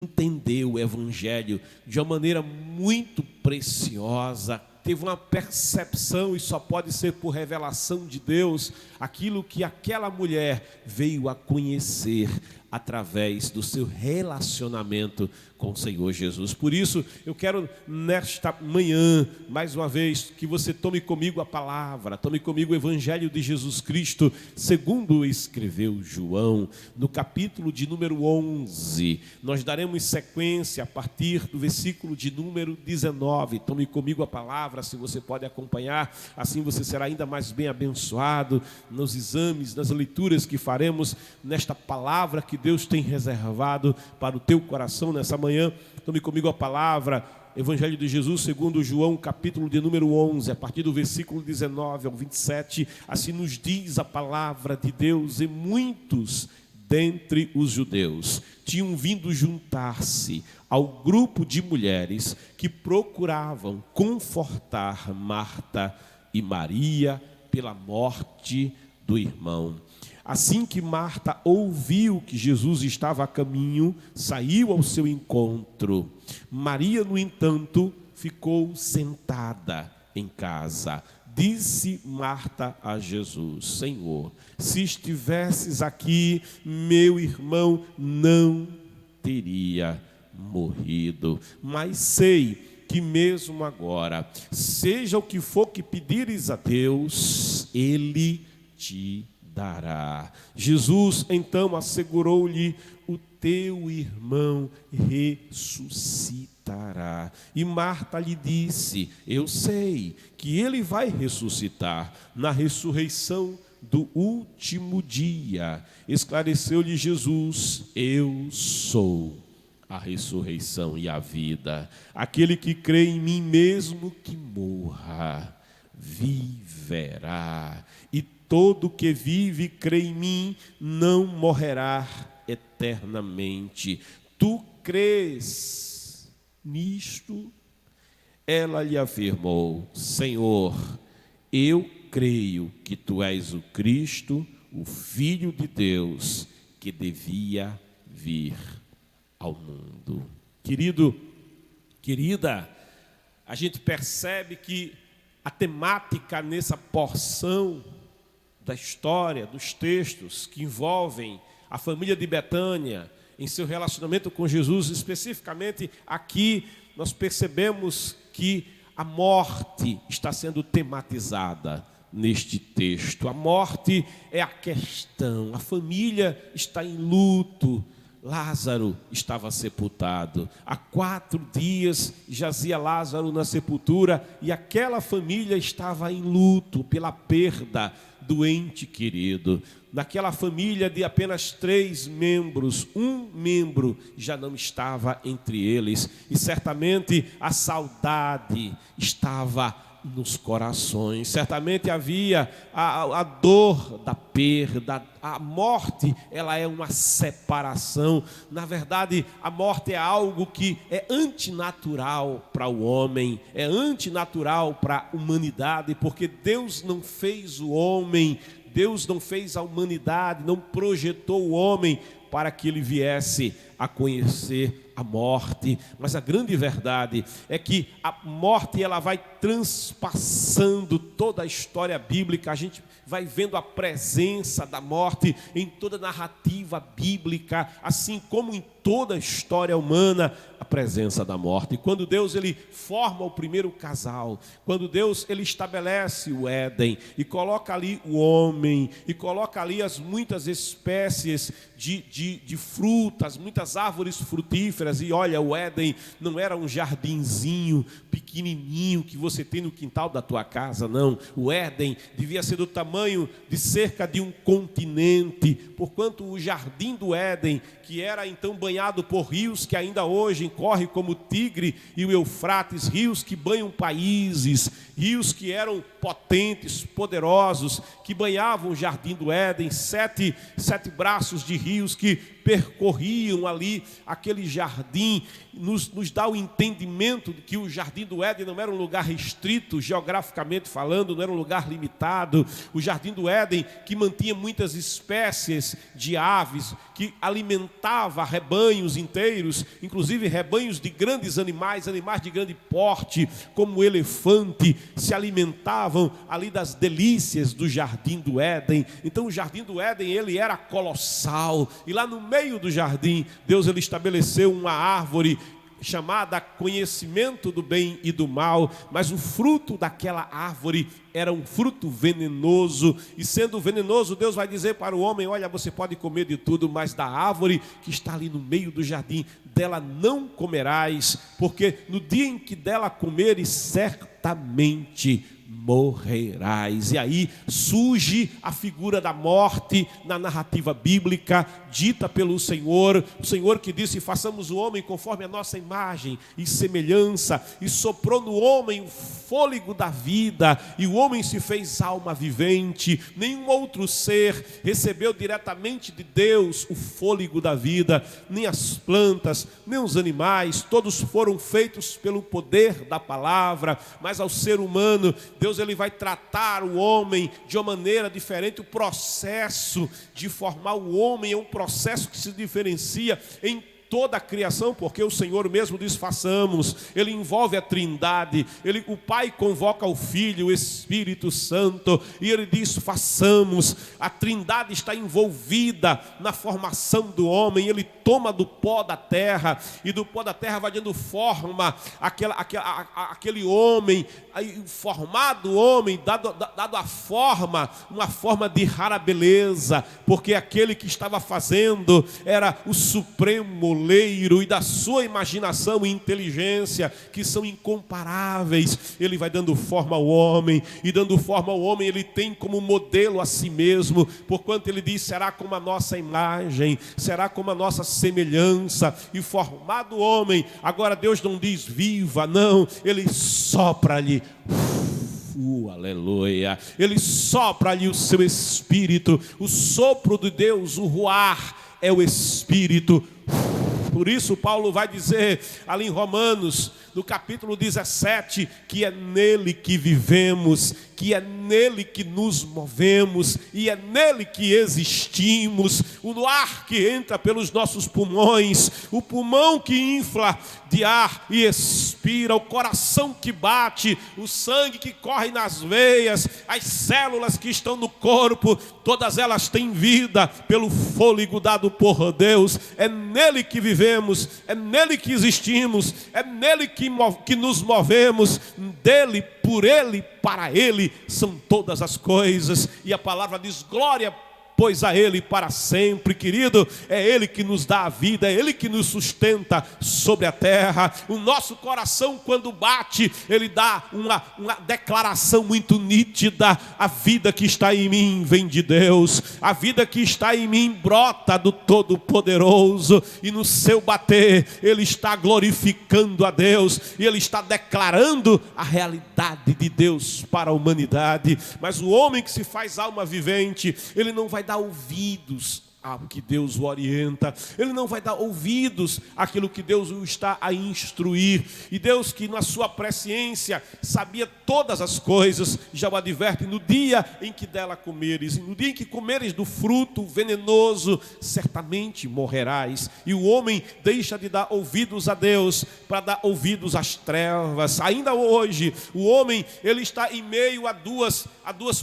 entendeu o Evangelho de uma maneira muito preciosa, teve uma percepção, e só pode ser por revelação de Deus, aquilo que aquela mulher veio a conhecer através do seu relacionamento com o Senhor Jesus. Por isso, eu quero nesta manhã, mais uma vez, que você tome comigo a palavra, tome comigo o Evangelho de Jesus Cristo, segundo escreveu João, no capítulo de número 11. Nós daremos sequência a partir do versículo de número 19. Tome comigo a palavra, se você pode acompanhar, assim você será ainda mais bem abençoado nos exames, nas leituras que faremos nesta palavra que Deus tem reservado para o teu coração nessa manhã. Tome comigo a palavra, Evangelho de Jesus segundo João, capítulo de número 11, a partir do versículo 19 ao 27, assim nos diz a palavra de Deus: e muitos dentre os judeus tinham vindo juntar-se ao grupo de mulheres que procuravam confortar Marta e Maria pela morte do irmão. Assim que Marta ouviu que Jesus estava a caminho, saiu ao seu encontro. Maria, no entanto, ficou sentada em casa. Disse Marta a Jesus: Senhor, se estivesses aqui, meu irmão não teria morrido. Mas sei que mesmo agora, seja o que for que pedires a Deus, Ele te dará. Jesus então assegurou-lhe: o teu irmão ressuscitará. E Marta lhe disse: eu sei que ele vai ressuscitar na ressurreição do último dia. Esclareceu-lhe Jesus: eu sou a ressurreição e a vida. Aquele que crê em mim, mesmo que morra, viverá. E todo que vive e crê em mim não morrerá eternamente. Tu crês nisto? Ela lhe afirmou: Senhor, eu creio que tu és o Cristo, o Filho de Deus, que devia vir ao mundo. Querido, querida, a gente percebe que a temática nessa porção da história, dos textos que envolvem a família de Betânia em seu relacionamento com Jesus, especificamente aqui nós percebemos que a morte está sendo tematizada neste texto. A morte é a questão, a família está em luto. Lázaro estava sepultado. Há 4 dias jazia Lázaro na sepultura e aquela família estava em luto pela perda do ente querido. Naquela família de apenas 3 membros, um membro já não estava entre eles. E certamente a saudade estava nos corações. Certamente havia a dor da perda. A morte, ela é uma separação. Na verdade, a morte é algo que é antinatural para o homem, é antinatural para a humanidade, porque Deus não fez o homem, Deus não fez a humanidade, não projetou o homem para que ele viesse a conhecer a morte. Mas a grande verdade é que a morte, ela vai transpassando toda a história bíblica. A gente vai vendo a presença da morte em toda a narrativa bíblica, assim como em toda a história humana, a presença da morte. E quando Deus ele forma o primeiro casal, quando Deus ele estabelece o Éden e coloca ali o homem, e coloca ali as muitas espécies de frutas, muitas árvores frutíferas, e olha, o Éden não era um jardinzinho pequenininho que você tem no quintal da tua casa, não. O Éden devia ser do tamanho de cerca de um continente, porquanto o jardim do Éden, que era então banhado por rios que ainda hoje correm como o Tigre e o Eufrates, rios que banham países, rios que eram potentes, poderosos, que banhavam o jardim do Éden, 7 braços de rios que percorriam ali aquele jardim, nos dá o entendimento de que o Jardim do Éden não era um lugar restrito, geograficamente falando, não era um lugar limitado. O Jardim do Éden, que mantinha muitas espécies de aves, que alimentava rebanhos inteiros, inclusive rebanhos de grandes animais, animais de grande porte, como o elefante, se alimentavam ali das delícias do Jardim do Éden. Então o Jardim do Éden, ele era colossal, e lá no meio do jardim, Deus ele estabeleceu uma árvore chamada conhecimento do bem e do mal, mas o fruto daquela árvore era um fruto venenoso, e sendo venenoso, Deus vai dizer para o homem: olha, você pode comer de tudo, mas da árvore que está ali no meio do jardim, dela não comerás, porque no dia em que dela comeres, certamente morrerás. E aí surge a figura da morte na narrativa bíblica, dita pelo Senhor, o Senhor que disse: façamos o homem conforme a nossa imagem e semelhança, e soprou no homem o fôlego da vida, e o homem se fez alma vivente. Nenhum outro ser recebeu diretamente de Deus o fôlego da vida, nem as plantas, nem os animais, todos foram feitos pelo poder da palavra. Mas ao ser humano, Deus ele vai tratar o homem de uma maneira diferente. O processo de formar o homem é um processo que se diferencia em toda a criação, porque o Senhor mesmo diz: façamos. Ele envolve a Trindade, o Pai convoca o Filho, o Espírito Santo, e ele diz: façamos. A Trindade está envolvida na formação do homem. Ele toma do pó da terra, e do pó da terra vai dando forma aquele homem, aí, formado homem, dado a forma, uma forma de rara beleza, porque aquele que estava fazendo era o supremo oleiro, e da sua imaginação e inteligência, que são incomparáveis, ele vai dando forma ao homem, e dando forma ao homem, ele tem como modelo a si mesmo, porquanto ele diz: será como a nossa imagem, será como a nossa semelhança. E formado o homem, agora Deus não diz viva, não, ele sopra-lhe, aleluia, ele sopra-lhe o seu espírito. O sopro de Deus, o ruar, é o espírito. Por isso Paulo vai dizer ali em Romanos, no capítulo 17, que é nele que vivemos, que é nele que nos movemos, e é nele que existimos. O ar que entra pelos nossos pulmões, o pulmão que infla de ar e expira, o coração que bate, o sangue que corre nas veias, as células que estão no corpo, todas elas têm vida pelo fôlego dado por Deus. É nele que vivemos, é nele que existimos, é nele que nos movemos. Dele, por ele, para ele são todas as coisas. E a palavra diz: glória pois a ele para sempre. Querido, é ele que nos dá a vida, é ele que nos sustenta sobre a terra. O nosso coração, quando bate, ele dá uma declaração muito nítida: a vida que está em mim vem de Deus, a vida que está em mim brota do Todo-Poderoso, e no seu bater ele está glorificando a Deus, e ele está declarando a realidade de Deus para a humanidade. Mas o homem que se faz alma vivente, ele não vai dar ouvidos ao que Deus o orienta, ele não vai dar ouvidos àquilo que Deus o está a instruir. E Deus, que na sua presciência sabia todas as coisas, já o adverte: no dia em que dela comeres, no dia em que comeres do fruto venenoso, certamente morrerás. E o homem deixa de dar ouvidos a Deus para dar ouvidos às trevas. Ainda hoje, o homem ele está em meio a duas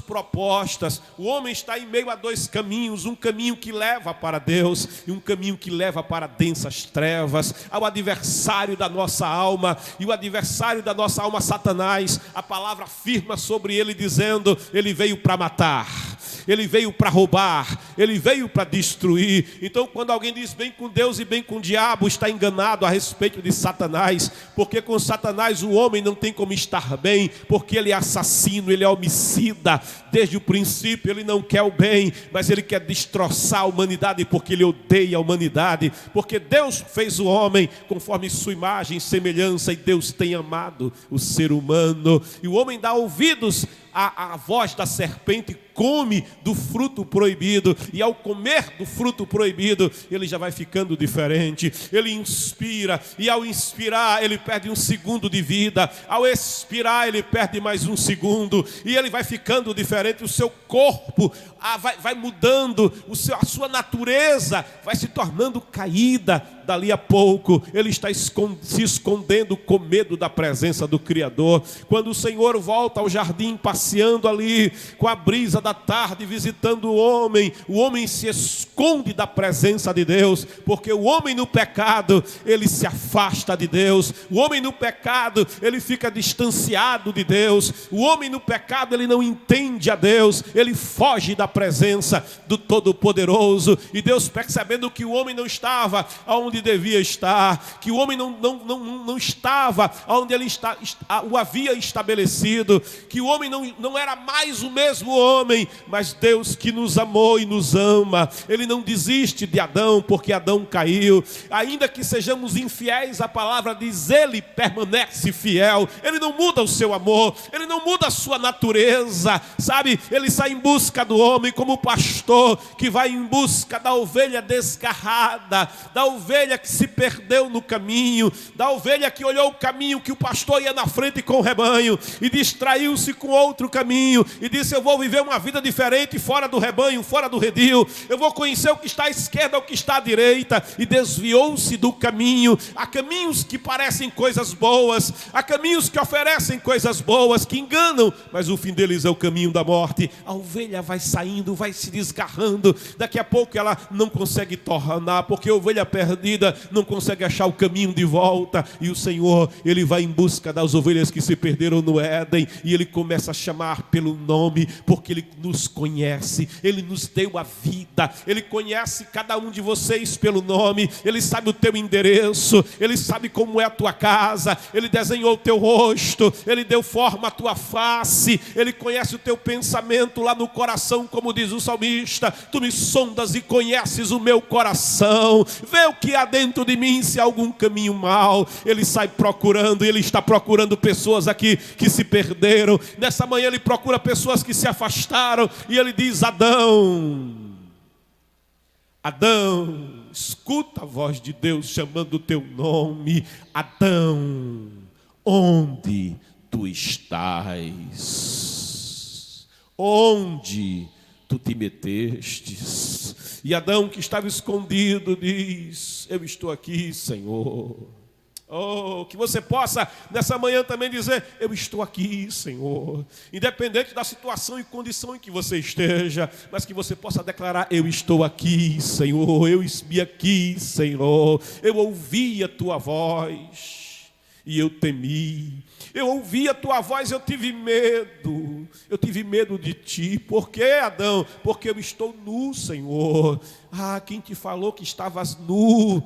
propostas. O homem está em meio a dois caminhos: um caminho que leva para Deus e um caminho que leva para densas trevas. Ao adversário da nossa alma, e o adversário da nossa alma, Satanás, a palavra afirma sobre ele dizendo: ele veio para matar, ele veio para roubar, ele veio para destruir. Então, quando alguém diz bem com Deus e bem com o diabo, está enganado a respeito de Satanás, porque com Satanás o homem não tem como estar bem, porque ele é assassino, ele é homicida. Desde o princípio ele não quer o bem, mas ele quer destroçar a humanidade, porque ele odeia a humanidade, porque Deus fez o homem conforme sua imagem e semelhança, e Deus tem amado o ser humano. E o homem dá ouvidos a voz da serpente, come do fruto proibido, e ao comer do fruto proibido, ele já vai ficando diferente. Ele inspira, e ao inspirar, ele perde 1 segundo de vida, ao expirar, ele perde mais 1 segundo, e ele vai ficando diferente. O seu corpo vai mudando, a sua natureza vai se tornando caída. Dali a pouco, ele está se escondendo com medo da presença do Criador. Quando o Senhor volta ao jardim, passeando ali, com a brisa da tarde, visitando o homem se esconde da presença de Deus, porque o homem no pecado, ele se afasta de Deus. O homem no pecado, ele fica distanciado de Deus. O homem no pecado, ele não entende a Deus, ele foge da presença do Todo-Poderoso. E Deus, percebendo que o homem não estava onde devia estar, que o homem não estava onde ele o havia estabelecido, que o homem não era mais o mesmo homem, mas Deus, que nos amou e nos ama, ele não desiste de Adão, porque Adão caiu. Ainda que sejamos infiéis, a palavra diz, ele permanece fiel, ele não muda o seu amor, ele não muda a sua natureza, sabe? Ele sai em busca do homem, como o pastor que vai em busca da ovelha desgarrada, da ovelha que se perdeu no caminho, da ovelha que olhou o caminho que o pastor ia na frente com o rebanho e distraiu-se com outro caminho e disse, eu vou viver uma vida diferente fora do rebanho, fora do redil, eu vou conhecer o que está à esquerda, o que está à direita, e desviou-se do caminho. Há caminhos que parecem coisas boas, há caminhos que oferecem coisas boas, que enganam, mas o fim deles é o caminho da morte. A ovelha vai saindo, vai se desgarrando, daqui a pouco ela não consegue tornar, porque a ovelha perdida não consegue achar o caminho de volta, e o Senhor, ele vai em busca das ovelhas que se perderam no Éden, e ele começa a chamar pelo nome, porque ele nos conhece, ele nos deu a vida, ele conhece cada um de vocês pelo nome, ele sabe o teu endereço, ele sabe como é a tua casa, ele desenhou o teu rosto, ele deu forma à tua face, ele conhece o teu pensamento lá no coração, como diz o salmista, tu me sondas e conheces o meu coração, vê o que há dentro de mim, se há algum caminho mau. Ele sai procurando, e ele está procurando pessoas aqui que se perderam. Nessa manhã ele procura pessoas que se afastaram, e ele diz, Adão, Adão, escuta a voz de Deus chamando o teu nome. Adão, onde tu estás? Onde tu te metestes? E Adão, que estava escondido, diz, eu estou aqui, Senhor. Oh, que você possa nessa manhã também dizer, eu estou aqui, Senhor. Independente da situação e condição em que você esteja, mas que você possa declarar, eu estou aqui, Senhor. Eu vi aqui, Senhor. Eu ouvi a tua voz e eu temi. Eu ouvi a tua voz, eu tive medo. Eu tive medo de ti. Por quê, Adão? Porque eu estou nu, Senhor. Ah, quem te falou que estavas nu?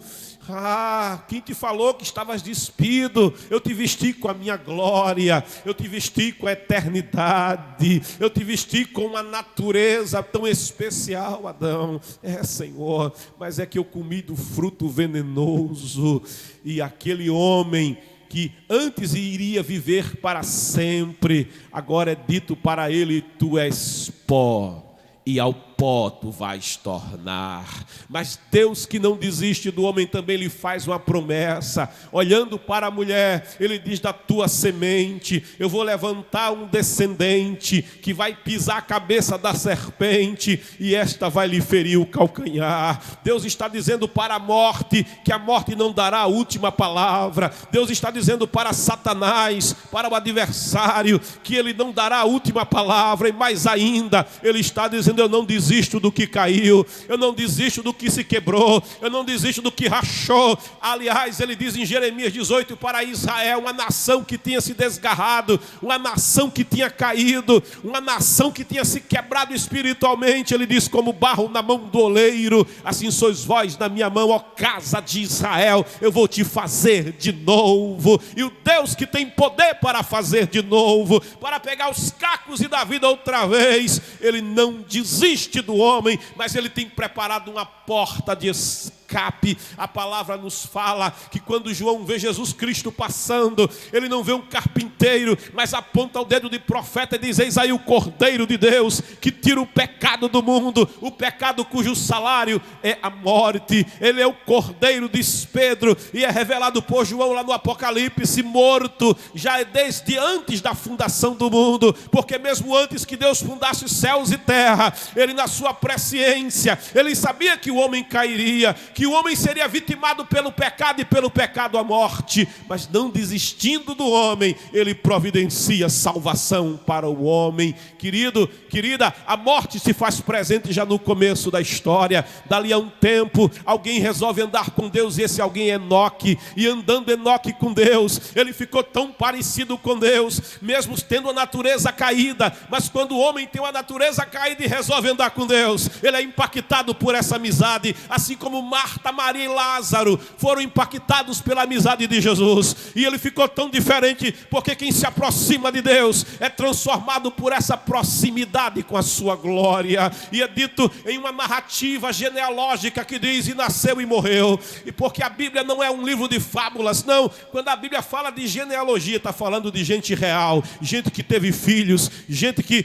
Ah, quem te falou que estavas despido? Eu te vesti com a minha glória, eu te vesti com a eternidade, eu te vesti com uma natureza tão especial, Adão. É, Senhor, mas é que eu comi do fruto venenoso, e aquele homem que antes iria viver para sempre, agora é dito para ele, tu és pó, e ao pó tu vais tornar. Mas Deus, que não desiste do homem, também lhe faz uma promessa. Olhando para a mulher, ele diz, da tua semente eu vou levantar um descendente que vai pisar a cabeça da serpente, e esta vai lhe ferir o calcanhar. Deus está dizendo para a morte, que a morte não dará a última palavra. Deus está dizendo para Satanás, para o adversário, que ele não dará a última palavra. E mais ainda, ele está dizendo, eu não desisto do que caiu, eu não desisto do que se quebrou, eu não desisto do que rachou. Aliás, ele diz em Jeremias 18 para Israel, uma nação que tinha se desgarrado, uma nação que tinha caído, uma nação que tinha se quebrado espiritualmente. Ele diz, como barro na mão do oleiro, assim sois vós na minha mão, ó casa de Israel, eu vou te fazer de novo. E o Deus que tem poder para fazer de novo, para pegar os cacos e dar vida outra vez, ele não desiste do homem, mas ele tem preparado uma porta de escape escape. A palavra nos fala que quando João vê Jesus Cristo passando, ele não vê um carpinteiro, mas aponta o dedo de profeta e diz: eis aí o Cordeiro de Deus, que tira o pecado do mundo, o pecado cujo salário é a morte. Ele é o Cordeiro, diz Pedro, e é revelado por João lá no Apocalipse, morto, já é desde antes da fundação do mundo, porque mesmo antes que Deus fundasse os céus e terra, ele na sua presciência, ele sabia que o homem cairia, que o homem seria vitimado pelo pecado e pelo pecado a morte, mas não desistindo do homem, ele providencia salvação para o homem. Querido, querida, a morte se faz presente já no começo da história. Dali a um tempo, alguém resolve andar com Deus, e esse alguém é Enoque. E andando Enoque com Deus, ele ficou tão parecido com Deus, mesmo tendo a natureza caída. Mas quando o homem tem uma natureza caída e resolve andar com Deus, ele é impactado por essa amizade, assim como Marta, Maria e Lázaro foram impactados pela amizade de Jesus. E ele ficou tão diferente, porque quem se aproxima de Deus é transformado por essa proximidade com a sua glória. E é dito em uma narrativa genealógica que diz: e nasceu e morreu. E porque a Bíblia não é um livro de fábulas, não. Quando a Bíblia fala de genealogia, está falando de gente real, gente que teve filhos, gente que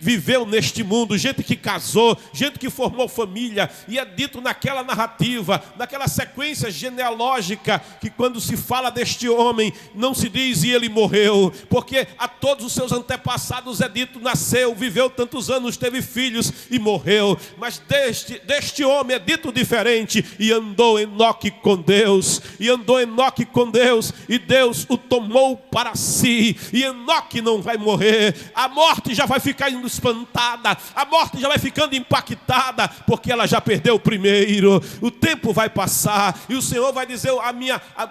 viveu neste mundo, gente que casou, gente que formou família. E é dito naquela narrativa, naquela sequência genealógica, que quando se fala deste homem, não se diz e ele morreu, porque a todos os seus antepassados é dito: nasceu, viveu tantos anos, teve filhos e morreu. Mas deste homem é dito diferente: e andou Enoque com Deus, e andou Enoque com Deus, e Deus o tomou para si. E Enoque não vai morrer, a morte já vai ficando espantada, a morte já vai ficando impactada, porque ela já perdeu o primeiro. O tempo vai passar e o Senhor vai dizer: o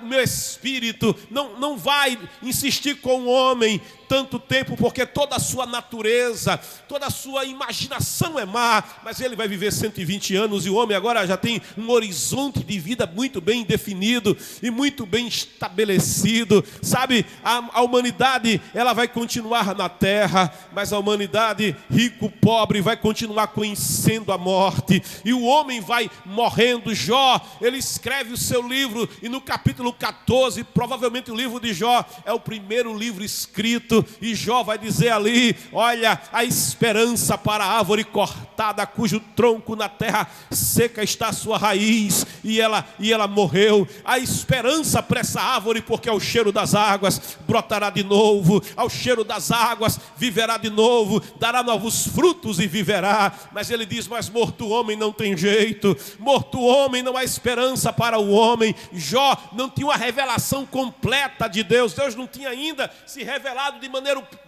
meu espírito não vai insistir com o homem tanto tempo, porque toda a sua natureza, toda a sua imaginação é má. Mas ele vai viver 120 anos, e o homem agora já tem um horizonte de vida muito bem definido e muito bem estabelecido. Sabe, a humanidade, ela vai continuar na terra, mas a humanidade, rico, pobre, vai continuar conhecendo a morte, e o homem vai morrendo. Jó, ele escreve o seu livro, e no capítulo 14, provavelmente o livro de Jó é o primeiro livro escrito, e Jó vai dizer ali: olha, a esperança para a árvore cortada, cujo tronco na terra seca está a sua raiz, e ela morreu. A esperança para essa árvore, porque ao cheiro das águas brotará de novo, ao cheiro das águas viverá de novo, dará novos frutos e viverá. Mas ele diz: mas morto o homem não tem jeito, morto o homem não há esperança para o homem. Jó não tinha uma revelação completa de Deus, Deus não tinha ainda se revelado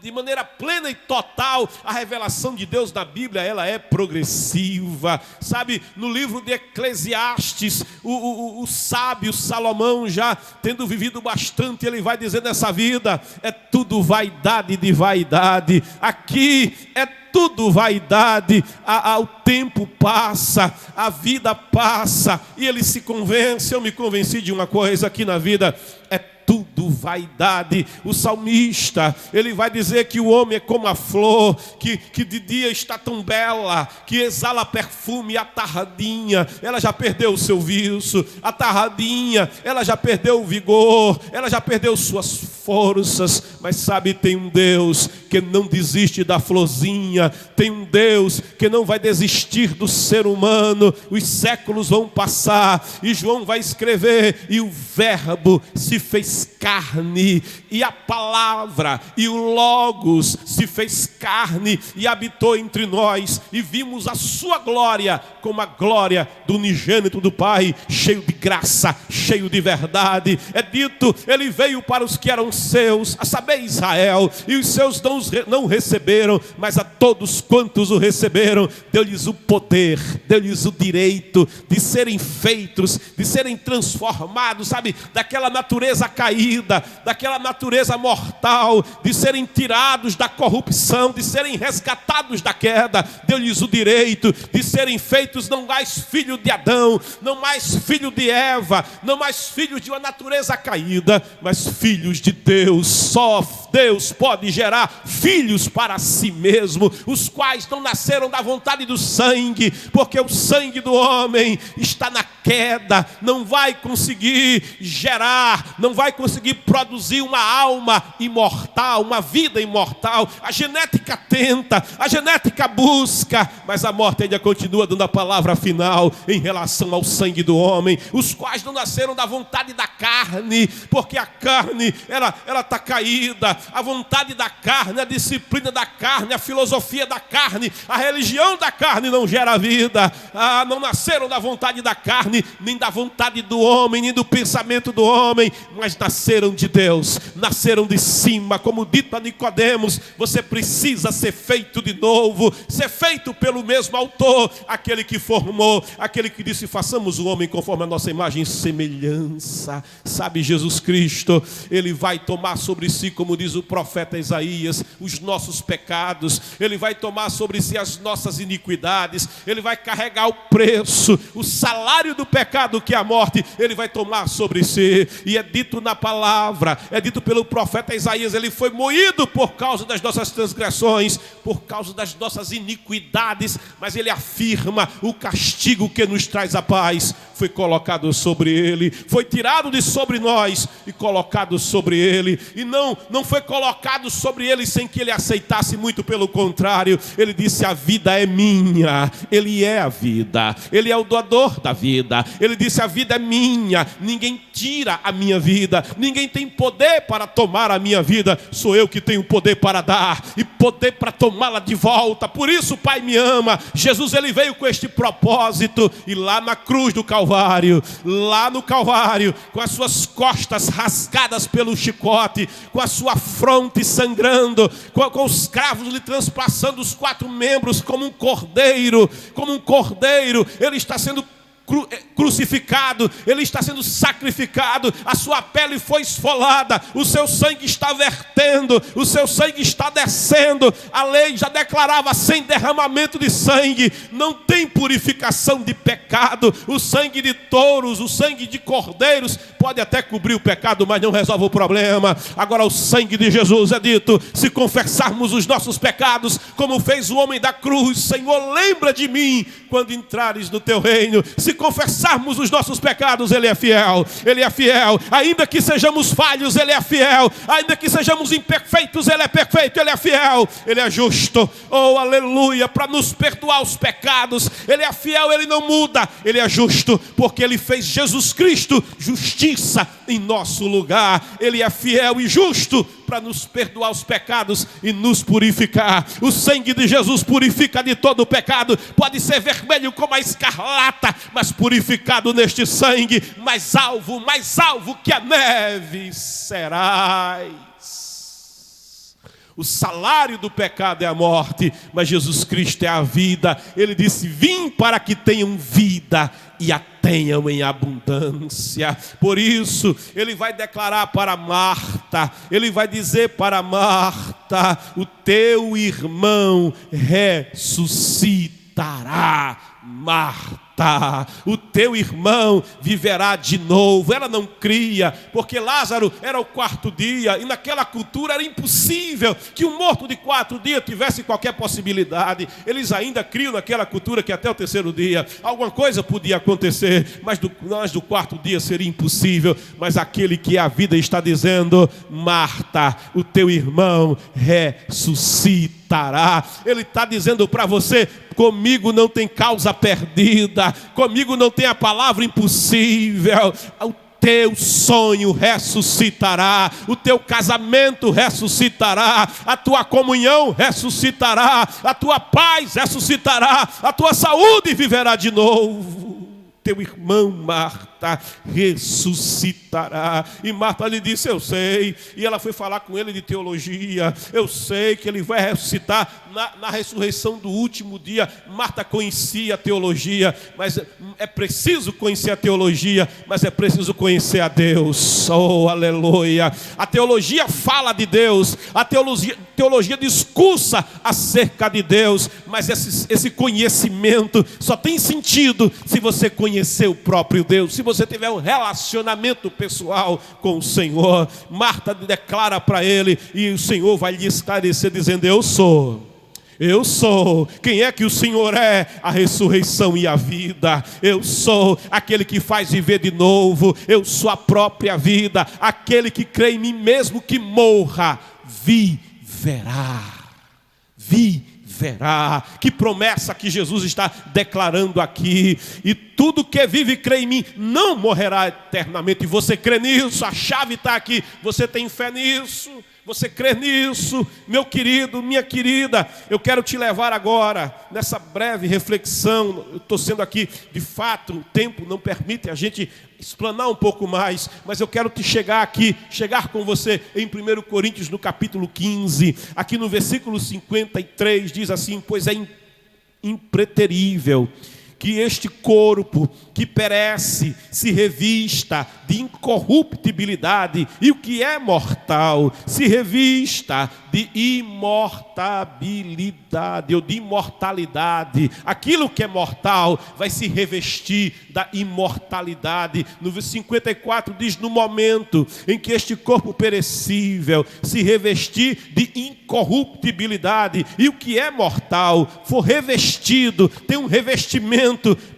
de maneira plena e total. A revelação de Deus na Bíblia, ela é progressiva. Sabe, no livro de Eclesiastes, o sábio Salomão, já tendo vivido bastante, ele vai dizer: nessa vida é tudo vaidade de vaidade. Aqui é tudo vaidade. O tempo passa, a vida passa, e ele se convence. Eu me convenci de uma coisa: aqui na vida é tudo vaidade. O salmista, ele vai dizer que o homem é como a flor, que de dia está tão bela, que exala perfume. A tarradinha, ela já perdeu o seu viço, a tarradinha, ela já perdeu o vigor, ela já perdeu suas forças. Mas sabe, tem um Deus que não desiste da florzinha, tem um Deus que não vai desistir do ser humano. Os séculos vão passar, e João vai escrever: e o verbo se fez carne, e a palavra, e o Logos se fez carne e habitou entre nós, e vimos a sua glória como a glória do unigênito do Pai, cheio de graça, cheio de verdade. É dito: ele veio para os que eram seus, a saber, Israel, e os seus não receberam, mas a todos quantos o receberam, deu-lhes o poder, deu-lhes o direito de serem feitos, de serem transformados, sabe, daquela natureza caída, daquela natureza mortal, de serem tirados da corrupção, de serem resgatados da queda. Deu-lhes o direito de serem feitos não mais filho de Adão, não mais filho de Eva, não mais filhos de uma natureza caída, mas filhos de Deus. Só Deus pode gerar filhos para si mesmo, os quais não nasceram da vontade do sangue, porque o sangue do homem está na queda não vai conseguir gerar, não vai conseguir produzir uma alma imortal, uma vida imortal. A genética tenta, a genética busca, mas a morte ainda continua dando a palavra final em relação ao sangue do homem, os quais não nasceram da vontade da carne, porque a carne, ela está caída. A vontade da carne, a disciplina da carne, a filosofia da carne, a religião da carne não gera vida. Não nasceram da vontade da carne, nem da vontade do homem, nem do pensamento do homem, mas nasceram de Deus, nasceram de cima. Como dito a Nicodemos, você precisa ser feito de novo, ser feito pelo mesmo autor, aquele que formou, aquele que disse: façamos o homem conforme a nossa imagem e semelhança. Sabe, Jesus Cristo, ele vai tomar sobre si, como diz o profeta Isaías, os nossos pecados, ele vai tomar sobre si as nossas iniquidades, ele vai carregar o preço, o salário do pecado, que é a morte, ele vai tomar sobre si. E é dito na palavra, é dito pelo profeta Isaías: ele foi moído por causa das nossas transgressões, por causa das nossas iniquidades, mas ele afirma: o castigo que nos traz a paz foi colocado sobre ele, foi tirado de sobre nós e colocado sobre ele. E não foi colocado sobre ele sem que ele aceitasse, muito pelo contrário, ele disse: a vida é minha, ele é a vida, ele é o doador da vida. Ele disse: a vida é minha, ninguém tira a minha vida, ninguém tem poder para tomar a minha vida, sou eu que tenho poder para dar e poder para tomá-la de volta. Por isso o Pai me ama. Jesus, ele veio com este propósito, e lá na cruz do Calvário, lá no Calvário, com as suas costas rasgadas pelo chicote, com a sua fronte sangrando, com os cravos lhe transpassando os 4 membros, como um cordeiro, ele está sendo crucificado, ele está sendo sacrificado, a sua pele foi esfolada, o seu sangue está vertendo, o seu sangue está descendo. A lei já declarava: sem derramamento de sangue não tem purificação de pecado. O sangue de touros, o sangue de cordeiros pode até cobrir o pecado, mas não resolve o problema. Agora o sangue de Jesus, é dito, se confessarmos os nossos pecados, como fez o homem da cruz: Senhor, lembra de mim quando entrares no teu reino. Se confessarmos os nossos pecados, ele é fiel, ainda que sejamos falhos, ele é fiel, ainda que sejamos imperfeitos, ele é perfeito, ele é fiel, ele é justo, oh aleluia, para nos perdoar os pecados. Ele é fiel, ele não muda, ele é justo, porque ele fez Jesus Cristo justiça em nosso lugar. Ele é fiel e justo para nos perdoar os pecados e nos purificar. O sangue de Jesus purifica de todo o pecado. Pode ser vermelho como a escarlata, mas purificado neste sangue, mais alvo que a neve serás. O salário do pecado é a morte, mas Jesus Cristo é a vida. Ele disse: vim para que tenham vida e a tenham em abundância. Por isso, ele vai declarar para Marta, ele vai dizer para Marta: o teu irmão ressuscitará. Marta, o teu irmão viverá de novo. Ela não cria, porque Lázaro era o 4º dia, e naquela cultura era impossível que um morto de 4 dias tivesse qualquer possibilidade. Eles ainda criam naquela cultura que até o 3º dia alguma coisa podia acontecer, mas do 4º dia seria impossível. Mas aquele que é a vida está dizendo: Marta, o teu irmão ressuscitará. Ele está dizendo para você: comigo não tem causa perdida, comigo não tem a palavra impossível. O teu sonho ressuscitará, o teu casamento ressuscitará, a tua comunhão ressuscitará, a tua paz ressuscitará, a tua saúde viverá de novo. Teu irmão, Marta, ressuscitará. E Marta lhe disse: eu sei. E ela foi falar com ele de teologia. Eu sei que ele vai ressuscitar na ressurreição do último dia. Marta conhecia a teologia, mas é preciso conhecer a teologia, mas é preciso conhecer a Deus. Oh, aleluia. A teologia fala de Deus, a teologia discursa acerca de Deus, mas esse conhecimento só tem sentido se você conhecer o próprio Deus, se você tiver um relacionamento pessoal com o Senhor. Marta declara para ele, e o Senhor vai lhe esclarecer dizendo: eu sou Eu sou. Quem é que o Senhor é? A ressurreição e a vida. Eu sou aquele que faz viver de novo. Eu sou a própria vida. Aquele que crê em mim, mesmo que morra, viverá. Viverá. Que promessa que Jesus está declarando aqui. E tudo que vive e crê em mim não morrerá eternamente. E você crê nisso? A chave está aqui. Você tem fé nisso? Você crê nisso? Meu querido, minha querida, eu quero te levar agora, nessa breve reflexão. Eu estou sendo aqui, de fato, o tempo não permite a gente explanar um pouco mais, mas eu quero te chegar com você em 1 Coríntios, no capítulo 15, aqui no versículo 53, diz assim: pois é impreterível que este corpo que perece se revista de incorruptibilidade, e o que é mortal se revista de imortabilidade, ou de imortalidade. Aquilo que é mortal vai se revestir da imortalidade. No versículo 54 diz: no momento em que este corpo perecível se revestir de incorruptibilidade, e o que é mortal for revestido, tem um revestimento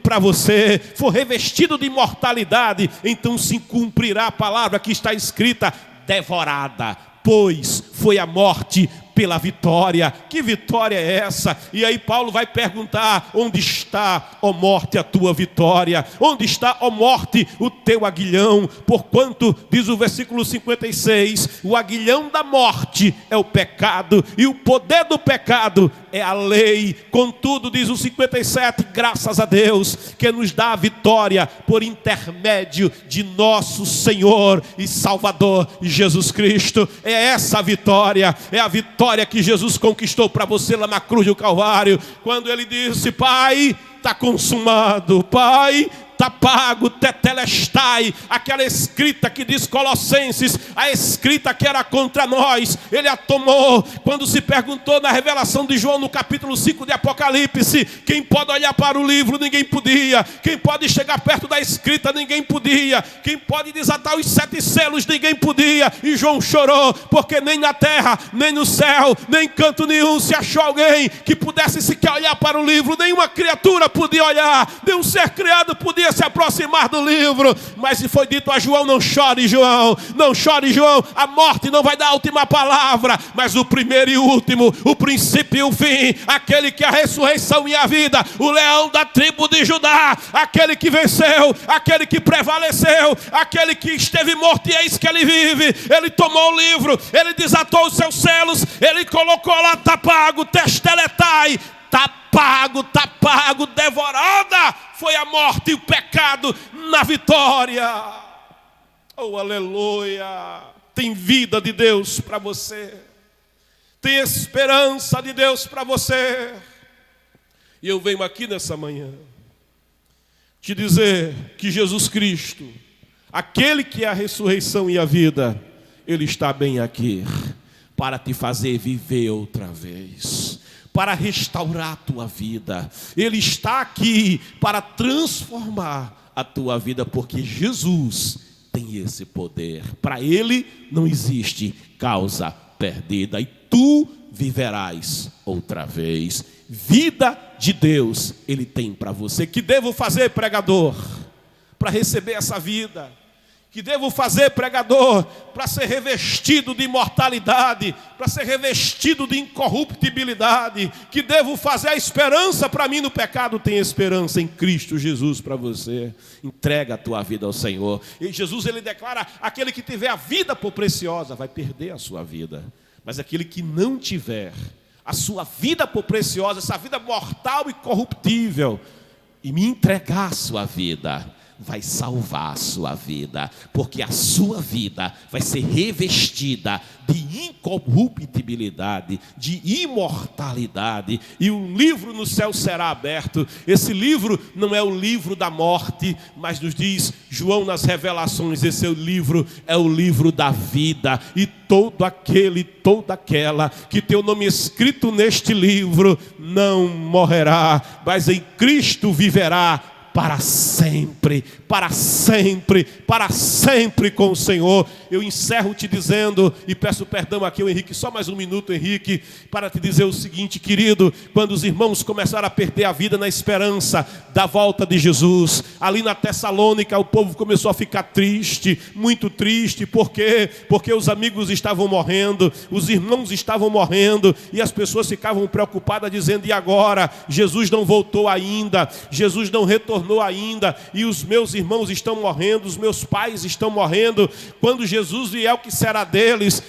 para você, for revestido de imortalidade, então se cumprirá a palavra que está escrita: devorada, pois foi a morte pela vitória. Que vitória é essa? E aí Paulo vai perguntar: onde está, ó morte, a tua vitória? Onde está, ó morte, o teu aguilhão? Porquanto, diz o versículo 56, o aguilhão da morte é o pecado, e o poder do pecado é a lei. Contudo, diz o 57, graças a Deus que nos dá a vitória por intermédio de nosso Senhor e Salvador Jesus Cristo. É essa a vitória, é a vitória que Jesus conquistou para você lá na cruz do Calvário, quando ele disse: Pai, está consumado, Pai, está pago, tetelestai. Aquela escrita que diz Colossenses, a escrita que era contra nós, ele a tomou. Quando se perguntou na revelação de João, no capítulo 5 de Apocalipse, quem pode olhar para o livro? Ninguém podia. Quem pode chegar perto da escrita? Ninguém podia. Quem pode desatar os 7 selos? Ninguém podia. E João chorou, porque nem na terra, nem no céu, nem em canto nenhum se achou alguém que pudesse sequer olhar para o livro. Nenhuma criatura podia olhar, nenhum ser criado podia se aproximar do livro. Mas foi dito a João: não chore, João, não chore, João, a morte não vai dar a última palavra, mas o primeiro e o último, o princípio e o fim, aquele que é a ressurreição e a vida, o leão da tribo de Judá, aquele que venceu, aquele que prevaleceu, aquele que esteve morto e eis que ele vive. Ele tomou o livro, ele desatou os seus selos, ele colocou lá: tá pago, testeletai, tá pago, devorada foi a morte e o pecado na vitória. Oh, aleluia! Tem vida de Deus para você, tem esperança de Deus para você. E eu venho aqui nessa manhã te dizer que Jesus Cristo, aquele que é a ressurreição e a vida, Ele está bem aqui para te fazer viver outra vez, para restaurar a tua vida. Ele está aqui para transformar a tua vida, porque Jesus tem esse poder. Para Ele não existe causa perdida, e tu viverás outra vez. Vida de Deus Ele tem para você. Que devo fazer, pregador, para receber essa vida? Que devo fazer, pregador, para ser revestido de imortalidade, para ser revestido de incorruptibilidade? Que devo fazer? A esperança para mim no pecado tem esperança em Cristo Jesus para você. Entrega a tua vida ao Senhor. E Jesus, Ele declara: aquele que tiver a vida por preciosa vai perder a sua vida, mas aquele que não tiver a sua vida por preciosa, essa vida mortal e corruptível, e me entregar a sua vida, vai salvar a sua vida, porque a sua vida vai ser revestida de incorruptibilidade, de imortalidade, e um livro no céu será aberto. Esse livro não é o livro da morte, mas nos diz João nas revelações, esse livro é o livro da vida, e todo aquele, toda aquela que tem o nome escrito neste livro não morrerá, mas em Cristo viverá para sempre, para sempre, para sempre com o Senhor. Eu encerro te dizendo, e peço perdão aqui ao Henrique, só mais um minuto, Henrique, para te dizer o seguinte, querido, quando os irmãos começaram a perder a vida na esperança da volta de Jesus, ali na Tessalônica o povo começou a ficar triste, muito triste. Por quê? Porque os amigos estavam morrendo, os irmãos estavam morrendo, e as pessoas ficavam preocupadas dizendo, e agora? Jesus não voltou ainda, Jesus não retornou ainda, e os meus irmãos estão morrendo, os meus pais estão morrendo. Quando Jesus vier, o que será deles?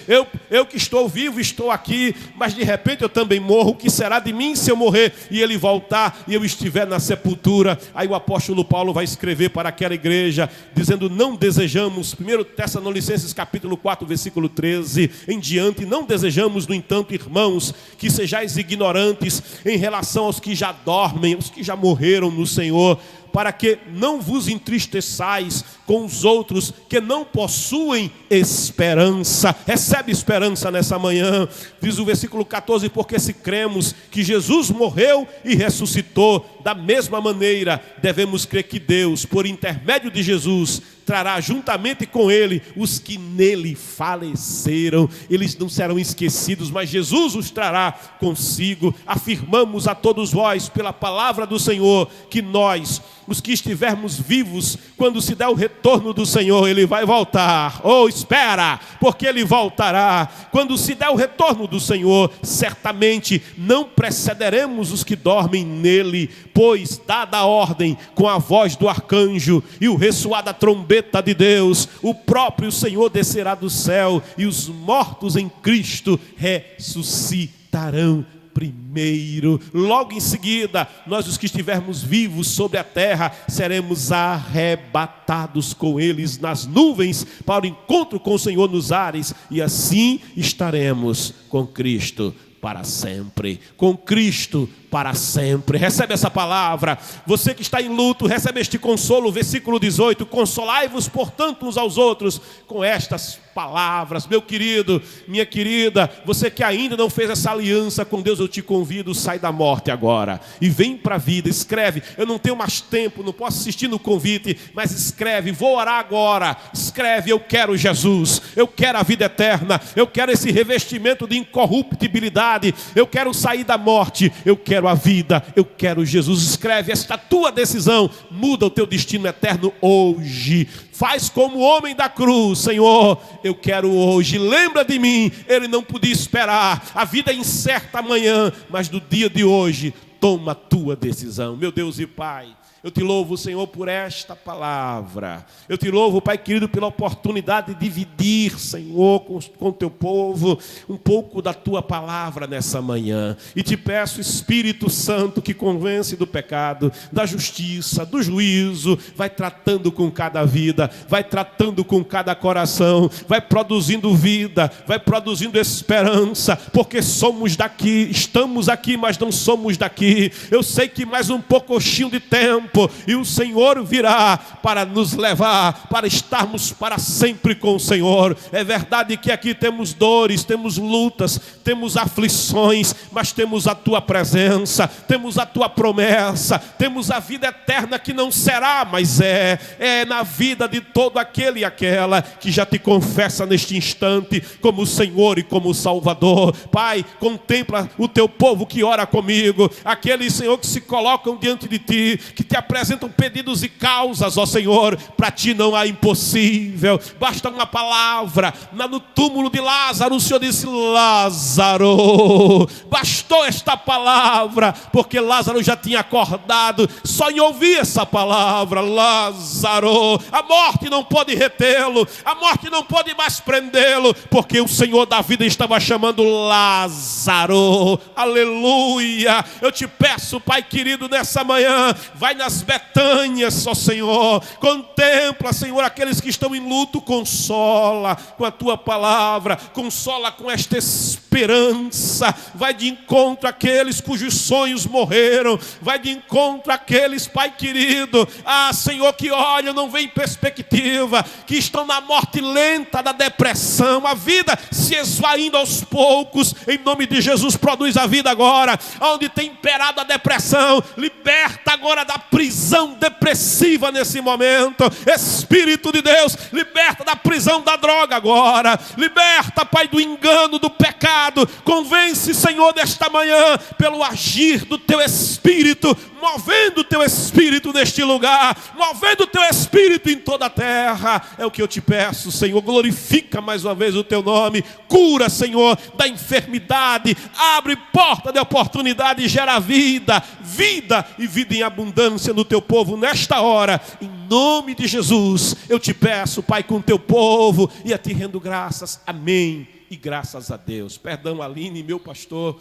Eu que estou vivo, estou aqui, mas de repente eu também morro. O que será de mim se eu morrer e ele voltar e eu estiver na sepultura? Aí o apóstolo Paulo vai escrever para aquela igreja, dizendo, não desejamos, 1 Tessalonicenses capítulo 4, versículo 13 em diante, não desejamos, no entanto, irmãos, que sejais ignorantes em relação aos que já dormem, os que já morreram no Senhor, para que não vos entristeçais com os outros que não possuem esperança. Recebe esperança nessa manhã. Diz o versículo 14, porque se cremos que Jesus morreu e ressuscitou, da mesma maneira devemos crer que Deus, por intermédio de Jesus, trará juntamente com ele os que nele faleceram. Eles não serão esquecidos, mas Jesus os trará consigo. Afirmamos a todos vós, pela palavra do Senhor, que nós, os que estivermos vivos, quando se der o retorno do Senhor, ele vai voltar. Oh, espera, porque ele voltará. Quando se der o retorno do Senhor, certamente não precederemos os que dormem nele, pois, dada a ordem com a voz do arcanjo e o ressoar da trombeta de Deus, o próprio Senhor descerá do céu, e os mortos em Cristo ressuscitarão primeiro. Logo em seguida, nós, os que estivermos vivos sobre a terra, seremos arrebatados com eles nas nuvens para o encontro com o Senhor nos ares, e assim estaremos com Cristo para sempre. Com Cristo para sempre. Recebe essa palavra. Você que está em luto, recebe este consolo. Versículo 18, consolai-vos portanto uns aos outros com estas palavras. Meu querido, minha querida, você que ainda não fez essa aliança com Deus, eu te convido, sai da morte agora e vem para a vida. Escreve, eu não tenho mais tempo, não posso assistir no convite, mas escreve, vou orar agora. Escreve, eu quero Jesus, eu quero a vida eterna, eu quero esse revestimento de incorruptibilidade, eu quero sair da morte, eu quero a vida, eu quero Jesus. Escreve, esta tua decisão muda o teu destino eterno hoje. Faz como o homem da cruz. Senhor, eu quero hoje, lembra de mim. Ele não podia esperar, a vida é incerta amanhã, mas no dia de hoje toma a tua decisão. Meu Deus e Pai, eu te louvo, Senhor, por esta palavra. Eu te louvo, Pai querido, pela oportunidade de dividir, Senhor, com o teu povo um pouco da tua palavra nessa manhã. E te peço, Espírito Santo, que convence do pecado, da justiça, do juízo, vai tratando com cada vida, vai tratando com cada coração, vai produzindo vida, vai produzindo esperança, porque somos daqui, estamos aqui, mas não somos daqui. Eu sei que mais um pouquinho de tempo e o Senhor virá para nos levar, para estarmos para sempre com o Senhor. É verdade que aqui temos dores, temos lutas, temos aflições, mas temos a tua presença, temos a tua promessa, temos a vida eterna que não será, mas é na vida de todo aquele e aquela que já te confessa neste instante como Senhor e como Salvador. Pai, contempla o teu povo que ora comigo, aqueles, Senhor, que se colocam diante de ti, que te apresentam pedidos e causas, ó Senhor. Para ti não há impossível, basta uma palavra. No túmulo de Lázaro, o Senhor disse: Lázaro, bastou esta palavra, porque Lázaro já tinha acordado só em ouvir essa palavra. Lázaro, a morte não pode retê-lo, a morte não pode mais prendê-lo, porque o Senhor da vida estava chamando Lázaro. Aleluia. Eu te peço, Pai querido, nessa manhã, vai nas Betânias, ó Senhor, contempla, Senhor, aqueles que estão em luto, consola com a tua palavra, consola com esta esperança, vai de encontro àqueles cujos sonhos morreram, vai de encontro àqueles, Pai querido, Senhor, que olham, não vem perspectiva, que estão na morte lenta da depressão, a vida se esvaindo aos poucos. Em nome de Jesus, produz a vida agora. Onde tem imperado a depressão, liberta agora da prisão prisão depressiva nesse momento. Espírito de Deus, liberta da prisão da droga agora. Liberta, Pai, do engano, do pecado. Convence, Senhor, desta manhã, pelo agir do teu Espírito, movendo o teu Espírito neste lugar, movendo o teu Espírito em toda a terra. É o que eu te peço, Senhor. Glorifica mais uma vez o teu nome. Cura, Senhor, da enfermidade. Abre porta de oportunidade e gera vida. Vida e vida em abundância no teu povo nesta hora. Em nome de Jesus, eu te peço, Pai, com o teu povo, e a ti rendo graças. Amém. E graças a Deus. Perdão, Aline, meu pastor.